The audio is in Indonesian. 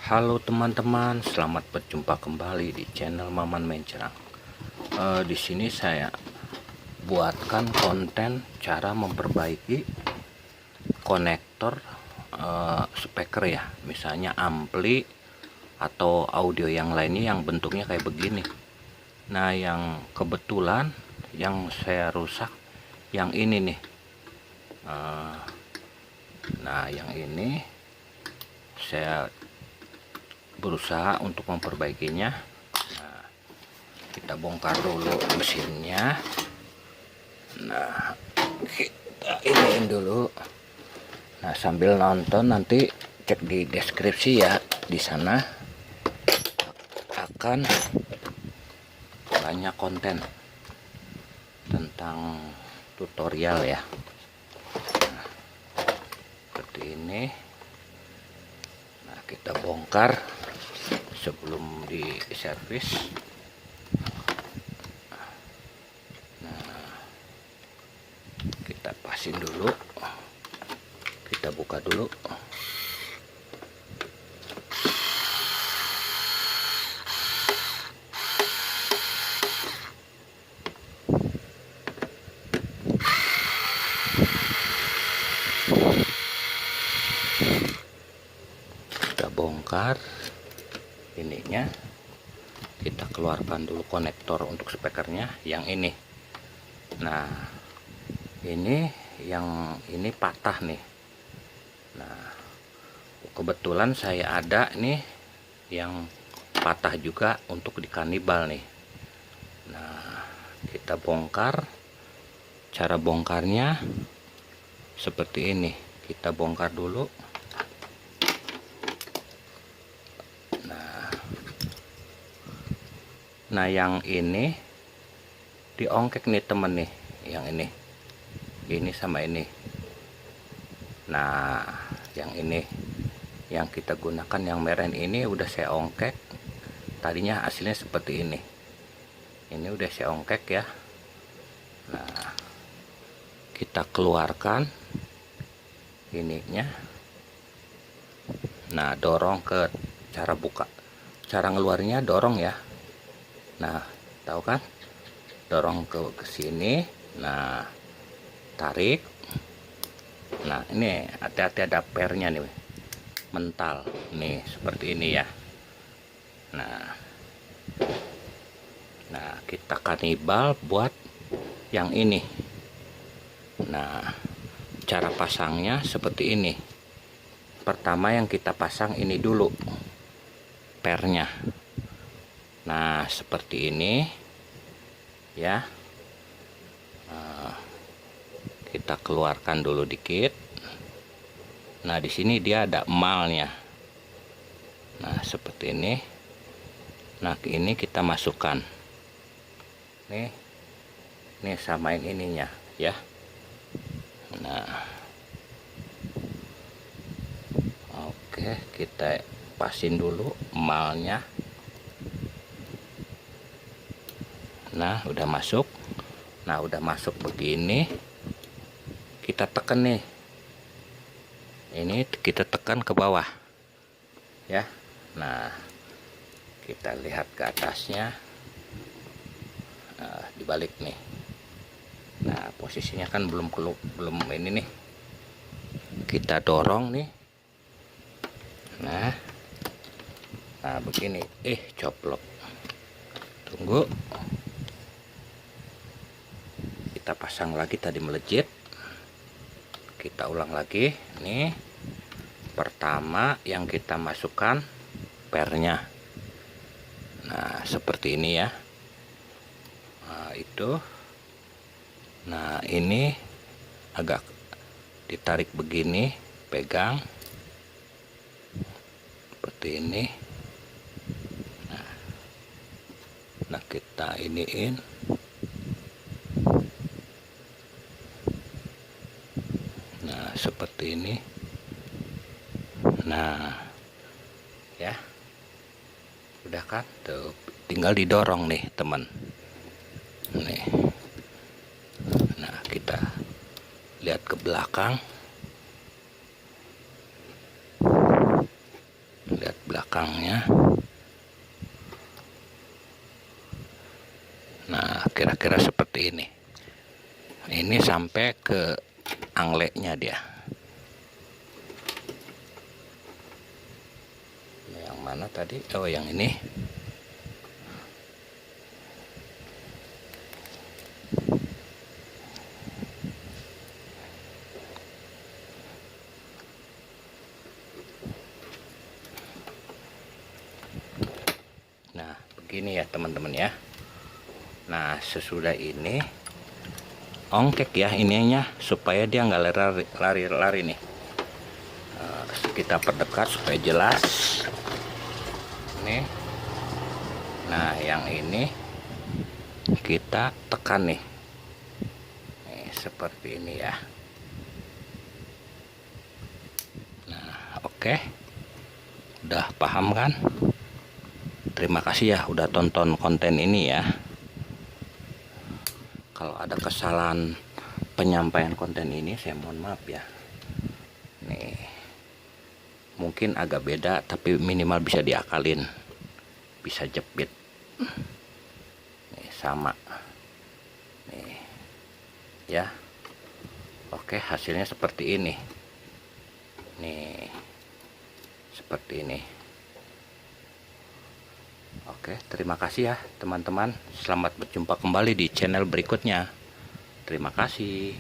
Halo teman-teman, selamat berjumpa kembali di channel Maman Mencerang. Di sini saya buatkan konten cara memperbaiki konektor speaker ya, misalnya ampli atau audio yang lainnya yang bentuknya kayak begini. Nah, yang kebetulan yang saya rusak yang ini nih. Nah, yang ini saya berusaha untuk memperbaikinya. Nah, kita bongkar dulu mesinnya. Nah, kita iniin dulu. Nah, sambil nonton nanti cek di deskripsi ya, di sana akan banyak konten tentang tutorial ya. Nah, seperti ini. Nah, kita bongkar sebelum diservis. Nah, kita pasin dulu, kita buka dulu. Kita bongkar ininya, kita keluarkan dulu konektor untuk speakernya yang ini. Nah, ini yang ini patah nih. Nah, kebetulan saya ada nih yang patah juga untuk di kanibal nih. Nah, kita bongkar. Cara bongkarnya seperti ini. Kita bongkar dulu. Nah, yang ini diongkek nih temen nih, yang ini sama ini. Nah, yang ini yang kita gunakan yang merah ini udah saya ongkek. Tadinya hasilnya seperti ini. Ini udah saya ongkek ya. Nah, kita keluarkan ininya. Nah, dorong ke cara buka. Cara ngeluarnya dorong ya. Nah, tahu kan? Dorong ke sini. Nah, tarik. Nah, ini hati-hati ada pernya nih. Mental. Nih, seperti ini ya. Nah, kita kanibal buat yang ini. Nah, cara pasangnya seperti ini. Pertama yang kita pasang ini dulu. Pernya. Nah, seperti ini ya. Nah, kita keluarkan dulu dikit. Nah, di sini dia ada emalnya. Nah, seperti ini. Nah, ini kita masukkan. Nih samain ininya ya. Nah, oke, kita pasin dulu emalnya. Nah, udah masuk. Nah, udah masuk begini. Kita tekan nih. Ini kita tekan ke bawah. Ya. Nah, kita lihat ke atasnya. Nah, dibalik nih. Nah, posisinya kan belum ini nih. Kita dorong nih. Nah, begini. Coplok. Tunggu. Kita pasang lagi, tadi melejit. Kita ulang lagi. Nih, pertama yang kita masukkan pernya. Nah, seperti ini ya. Nah, itu. Nah, ini agak ditarik begini, pegang seperti ini. Nah, kita iniin. Nah, seperti ini. Nah, ya. Udah kan? Tuh, tinggal didorong nih, teman. Nih. Nah, kita lihat ke belakang. belakangnya. Nah, kira-kira seperti ini. Ini sampai ke angleknya dia. Yang mana tadi? Oh, yang ini. Nah, begini ya teman-teman ya. Nah, sesudah ini ongkek ya ininya supaya dia nggak lari-lari nih. Kita perdekat supaya jelas nih. Nah, yang ini kita tekan nih, seperti ini ya. Nah, oke, udah paham kan? Terima kasih ya udah tonton konten ini ya. Kalau ada kesalahan penyampaian konten ini, saya mohon maaf ya. Nih, mungkin agak beda, tapi minimal bisa diakalin, bisa jepit. Nih, sama. Nih, ya. Oke, hasilnya seperti ini. Nih, seperti ini. Oke, terima kasih ya teman-teman. Selamat berjumpa kembali di channel berikutnya. Terima kasih.